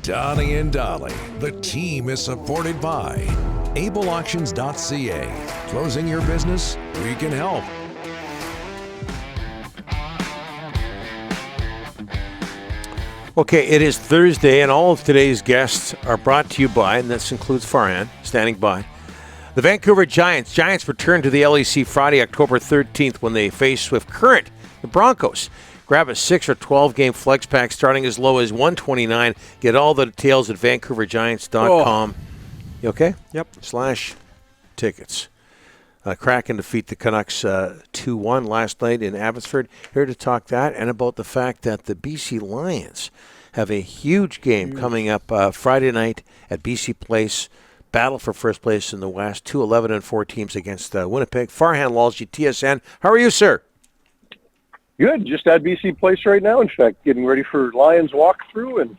Donnie and Dolly. The team is supported by ableauctions.ca. Closing your business? We can help. Okay, it is Thursday, and all of today's guests are brought to you by, and this includes Farhan, standing by, the Vancouver Giants. Giants return to the LEC Friday, October 13th, when they face Swift Current, the Broncos. Grab a 6 or 12 game flex pack starting as low as $129. Get all the details at vancouvergiants.com. You okay? Yep. /tickets. Kraken defeat the Canucks 2-1 last night in Abbotsford. Here to talk that and about the fact that the BC Lions have a huge game coming up Friday night at BC Place. Battle for first place in the West. 2 11-4 teams against Winnipeg. Farhan Lalji, TSN. How are you, sir? Good. Just at BC Place right now, in fact, getting ready for Lions walkthrough and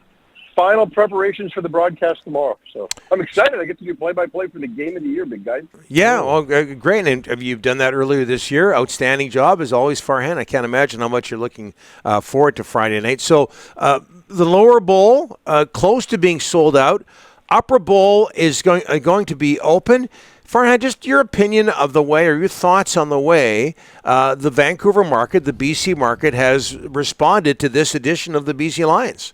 final preparations for the broadcast tomorrow. So I'm excited. I get to do play-by-play for the game of the year, big guy. Yeah, well, great. And have you done that earlier this year? Outstanding job, as always, Farhan. I can't imagine how much you're looking forward to Friday night. So the lower bowl, close to being sold out. Upper bowl is going to be open. Farhan, just your opinion of the way, or your thoughts on the way the Vancouver market, the BC market, has responded to this edition of the BC Lions.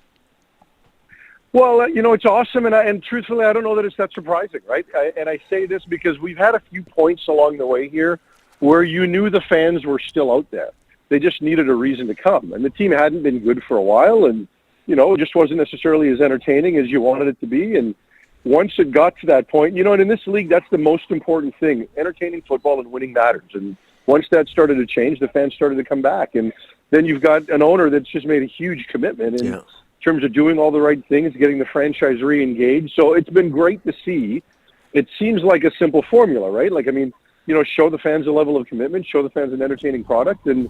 Well, it's awesome, and truthfully, I don't know that it's that surprising, right? And I say this because we've had a few points along the way here where you knew the fans were still out there. They just needed a reason to come, and the team hadn't been good for a while, and, it just wasn't necessarily as entertaining as you wanted it to be, and once it got to that point, and in this league, that's the most important thing. Entertaining football and winning matters. And once that started to change, the fans started to come back. And then you've got an owner that's just made a huge commitment in terms of doing all the right things, getting the franchise re-engaged. So it's been great to see. It seems like a simple formula, right? Show the fans a level of commitment, show the fans an entertaining product, and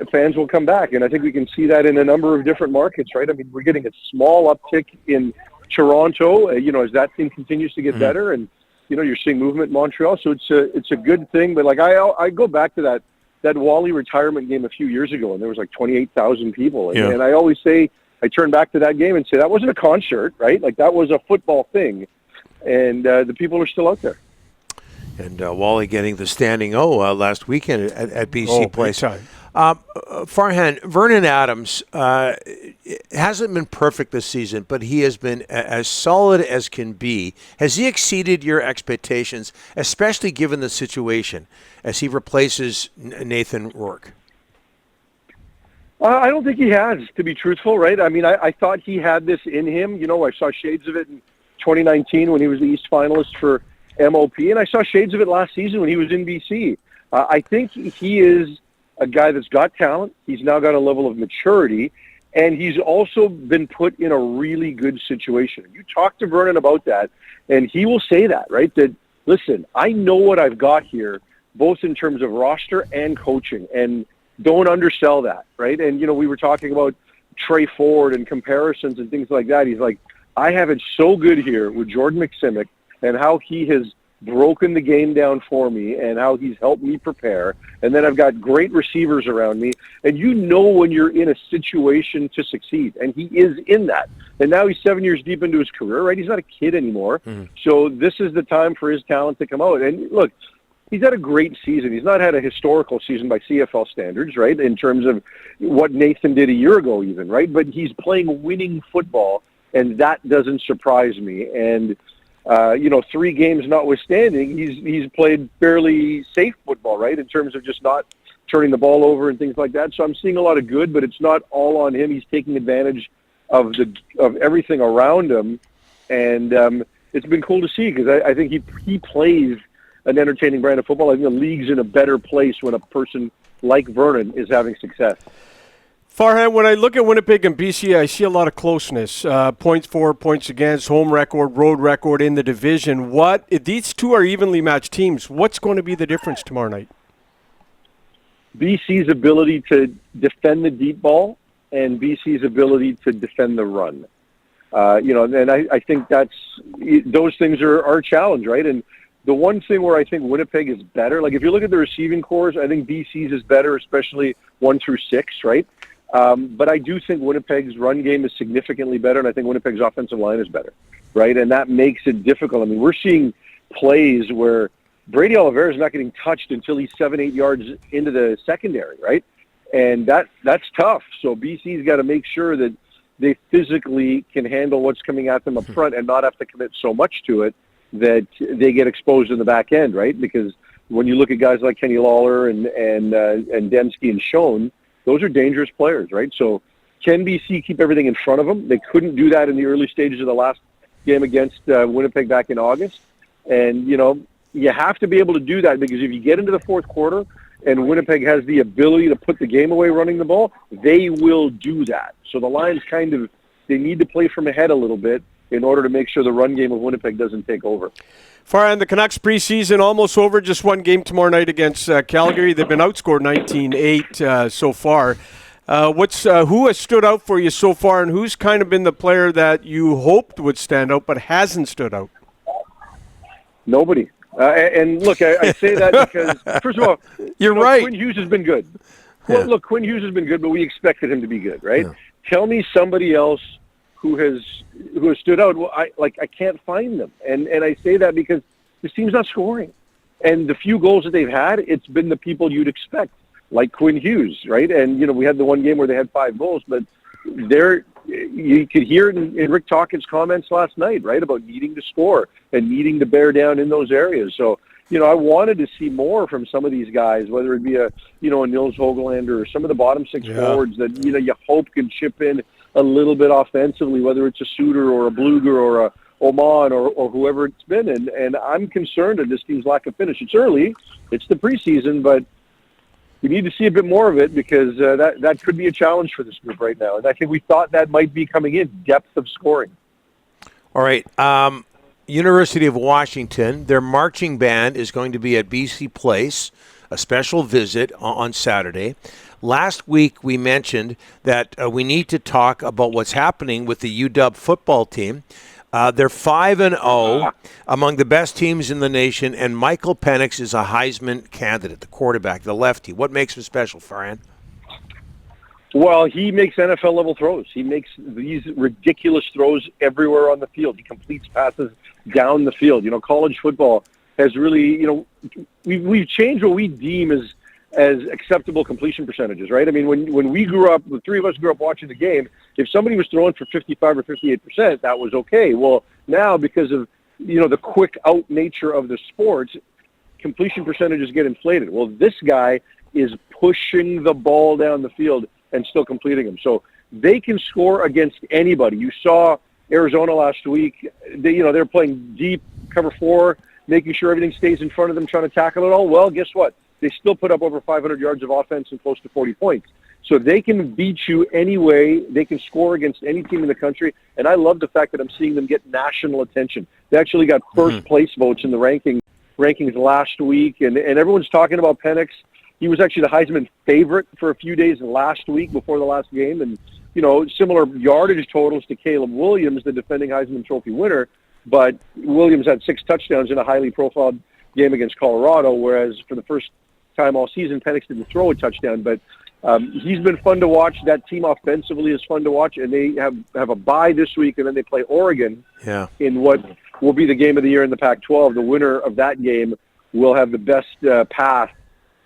fans will come back. And I think we can see that in a number of different markets, right? I mean, we're getting a small uptick in Toronto, as that team continues to get better, and you're seeing movement in Montreal, so it's a good thing. But I go back to that Wally retirement game a few years ago, and there was 28,000 people, and I always say, I turn back to that game and say that wasn't a concert, right? That was a football thing, and the people are still out there. And Wally getting the standing O last weekend at BC Place. Farhan, Vernon Adams hasn't been perfect this season, but he has been as solid as can be. Has he exceeded your expectations, especially given the situation as he replaces Nathan Rourke? I don't think he has, to be truthful, right? I mean, I thought he had this in him. I saw shades of it in 2019 when he was the East finalist for MOP, and I saw shades of it last season when he was in BC. I think he is a guy that's got talent. He's now got a level of maturity, and he's also been put in a really good situation. You talk to Vernon about that, and he will say that, right? That, listen, I know what I've got here, both in terms of roster and coaching, and don't undersell that, right? And, we were talking about Trey Ford and comparisons and things like that. He's like, I have it so good here with Jordan McSimic and how he has broken the game down for me and how he's helped me prepare. And then I've got great receivers around me. And when you're in a situation to succeed. And he is in that. And now he's 7 years deep into his career, right? He's not a kid anymore. So this is the time for his talent to come out. And look, he's had a great season. He's not had a historical season by CFL standards, right, in terms of what Nathan did a year ago even, right? But he's playing winning football, and that doesn't surprise me. And 3 games notwithstanding, he's played fairly safe football, right, in terms of just not turning the ball over and things like that. So I'm seeing a lot of good, but it's not all on him. He's taking advantage of everything around him, and it's been cool to see because I think he plays an entertaining brand of football. I think the league's in a better place when a person like Vernon is having success. Farhan, when I look at Winnipeg and BC, I see a lot of closeness. Points for, points against, home record, road record in the division. If these two are evenly matched teams, what's going to be the difference tomorrow night? BC's ability to defend the deep ball and BC's ability to defend the run. And I think those things are a challenge, right? And the one thing where I think Winnipeg is better, if you look at the receiving cores, I think BC's is better, especially 1 through 6, right? But I do think Winnipeg's run game is significantly better, and I think Winnipeg's offensive line is better, right? And that makes it difficult. I mean, we're seeing plays where Brady Oliveira is not getting touched until he's 7-8 yards into the secondary, right? And that's tough. So BC's got to make sure that they physically can handle what's coming at them up front and not have to commit so much to it that they get exposed in the back end, right? Because when you look at guys like Kenny Lawler and Dembski and Schoen, those are dangerous players, right? So can BC keep everything in front of them? They couldn't do that in the early stages of the last game against Winnipeg back in August. And, you know, you have to be able to do that because if you get into the fourth quarter and Winnipeg has the ability to put the game away running the ball, they will do that. So the Lions they need to play from ahead a little bit in order to make sure the run game of Winnipeg doesn't take over. Farhan, the Canucks preseason almost over. Just one game tomorrow night against Calgary. They've been outscored 19-8 so far. Who has stood out for you so far, and who's kind of been the player that you hoped would stand out but hasn't stood out? Nobody. And look, I say that because, first of all, you're right. Quinn Hughes has been good. Well, look, Quinn Hughes has been good, but we expected him to be good, right? Yeah. Tell me somebody else who has stood out. Well, I can't find them, and I say that because this team's not scoring, and the few goals that they've had, it's been the people you'd expect, like Quinn Hughes, right? And you know, we had the one game where they had 5 goals, but you could hear it in Rick Tocchet's comments last night, right, about needing to score and needing to bear down in those areas. So, you know, I wanted to see more from some of these guys, whether it be a Nils Hoglander or some of the bottom 6 forwards that, you know, you hope can chip in a little bit offensively, whether it's a Suter or a Bluger or a Oman or whoever it's been. And I'm concerned at this team's lack of finish. It's early. It's the preseason, but we need to see a bit more of it because that could be a challenge for this group right now. And I think we thought that might be coming in, depth of scoring. All right. University of Washington, their marching band is going to be at BC Place, a special visit on Saturday. Last week we mentioned that we need to talk about what's happening with the UW football team. They're 5-0, among the best teams in the nation, and Michael Penix is a Heisman candidate, the quarterback, the lefty. What makes him special, Farhan? Well, he makes NFL-level throws. He makes these ridiculous throws everywhere on the field. He completes passes down the field. You know, college football has really, you know, we've changed what we deem as acceptable completion percentages, right? I mean, when we grew up, the three of us grew up watching the game, if somebody was throwing for 55 or 58%, that was okay. Well, now because of, you know, the quick out nature of the sport, completion percentages get inflated. Well, this guy is pushing the ball down the field and still completing them. So they can score against anybody. You saw Arizona last week. They're playing deep, cover 4, making sure everything stays in front of them, trying to tackle it all. Well, guess what? They still put up over 500 yards of offense and close to 40 points. So they can beat you anyway. They can score against any team in the country. And I love the fact that I'm seeing them get national attention. They actually got first place votes in the rankings last week. And everyone's talking about Penix. He was actually the Heisman favorite for a few days last week before the last game. And, you know, similar yardage totals to Caleb Williams, the defending Heisman Trophy winner. But Williams had 6 touchdowns in a highly profiled game against Colorado, whereas for the first time all season, Penix didn't throw a touchdown. But he's been fun to watch. That team offensively is fun to watch. And they have a bye this week, and then they play Oregon in what will be the game of the year in the Pac-12. The winner of that game will have the best path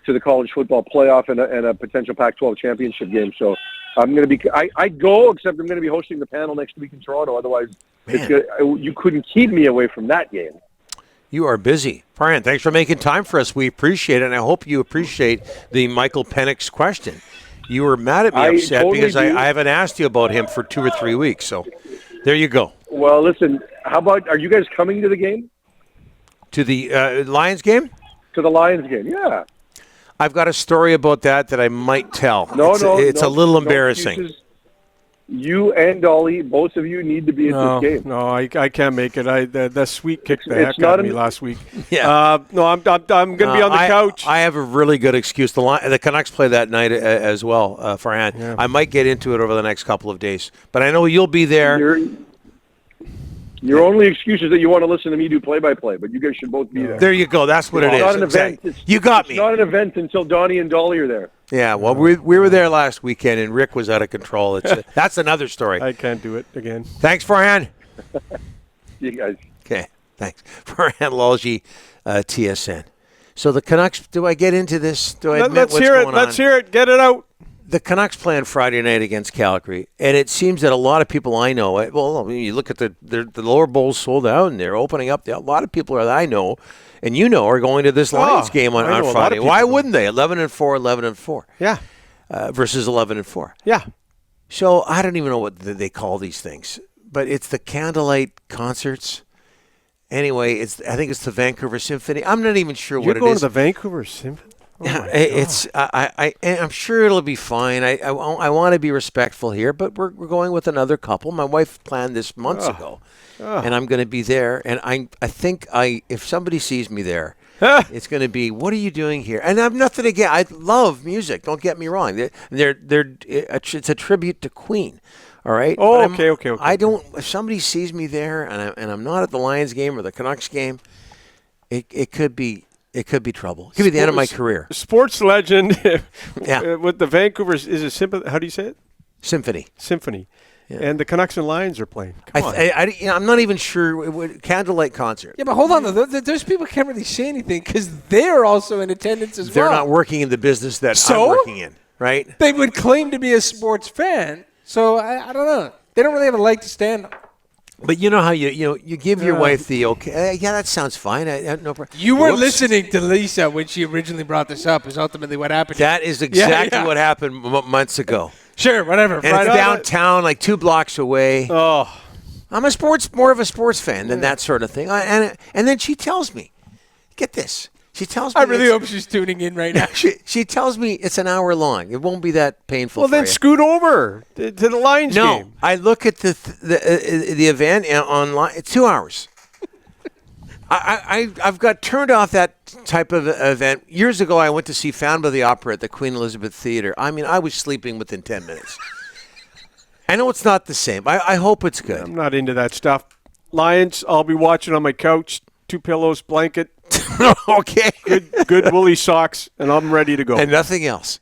to the college football playoff and a potential Pac-12 championship game. So I'm going to be – I'd go, except I'm going to be hosting the panel next week in Toronto. Otherwise, you couldn't keep me away from that game. You are busy. Farhan, thanks for making time for us. We appreciate it, and I hope you appreciate the Michael Penix question. You were mad at me upset totally because I haven't asked you about him for 2 or 3 weeks. So there you go. Well, listen, how about – are you guys coming to the game? To the Lions game? To the Lions game, yeah. I've got a story about that I might tell. It's a little embarrassing. You and Dolly, both of you need to be at this game. No, I can't make it. That sweet kicked the heck out of me last week. Yeah. I'm going to be on the couch. I have a really good excuse. The Canucks play that night as well, Farhan. Yeah. I might get into it over the next couple of days. But I know you'll be there. Your only excuse is that you want to listen to me do play-by-play, but you guys should both be there. There you go. That's what it is. Not an event. You got me. It's not an event until Donnie and Dolly are there. Yeah, well, we were there last weekend, and Rick was out of control. That's another story. I can't do it again. Thanks, Farhan. You guys. Okay, thanks. Farhan Lalji, TSN. So the Canucks, do I get into this? Do I admit Let's what's hear it. going Let's on? hear it. Get it out. The Canucks playing Friday night against Calgary, and it seems that a lot of people I know, well, you look at the lower bowls sold out, and they're opening up. A lot of people that I know, and you know, are going to this Lions game on Friday. Why wouldn't they? 11-4, 11-4. Yeah. Versus 11-4. Yeah. So I don't even know what they call these things, but it's the candlelight concerts. Anyway, I think it's the Vancouver Symphony. I'm not even sure what it is. You're going to the Vancouver Symphony? Oh I'm sure it'll be fine. I want to be respectful here, but we're going with another couple. My wife planned this months ago, and I'm going to be there. And I think if somebody sees me there, it's going to be, what are you doing here? And I have nothing against. I love music. Don't get me wrong. It's a tribute to Queen. All right. Oh, okay. I don't. If somebody sees me there and I'm not at the Lions game or the Canucks game, it could be. It could be trouble. It could be the end of my career. Sports legend. Yeah. With the Vancouver, is it symphony? How do you say it? Symphony. Yeah. And the Canucks and Lions are playing. Come on. I'm not even sure. Candlelight concert. Yeah, but hold on. Those people can't really say anything because they're also in attendance as They're well. not working in the business that I'm working in, right? They would claim to be a sports fan. So I don't know. They don't really have a leg to stand on. But you know how you give your wife the okay. Yeah, that sounds fine. No problem. You weren't listening to Lisa when she originally brought this up. Is ultimately what happened. That is exactly what happened months ago. Sure, whatever. And it's downtown, like 2 blocks away. Oh, I'm more of a sports fan than that sort of thing. And then she tells me, get this. She tells me. I really hope she's tuning in right now. She tells me it's an hour long. It won't be that painful. well, for then you. scoot over to the Lions game. No, I look at the event online. It's 2 hours. I've got turned off that type of event. Years ago, I went to see Phantom of the Opera at the Queen Elizabeth Theatre. I mean, I was sleeping within 10 minutes. I know it's not the same. I hope it's good. I'm not into that stuff. Lions, I'll be watching on my couch, 2 pillows, blanket. Okay. Good woolly socks, and I'm ready to go. And nothing else.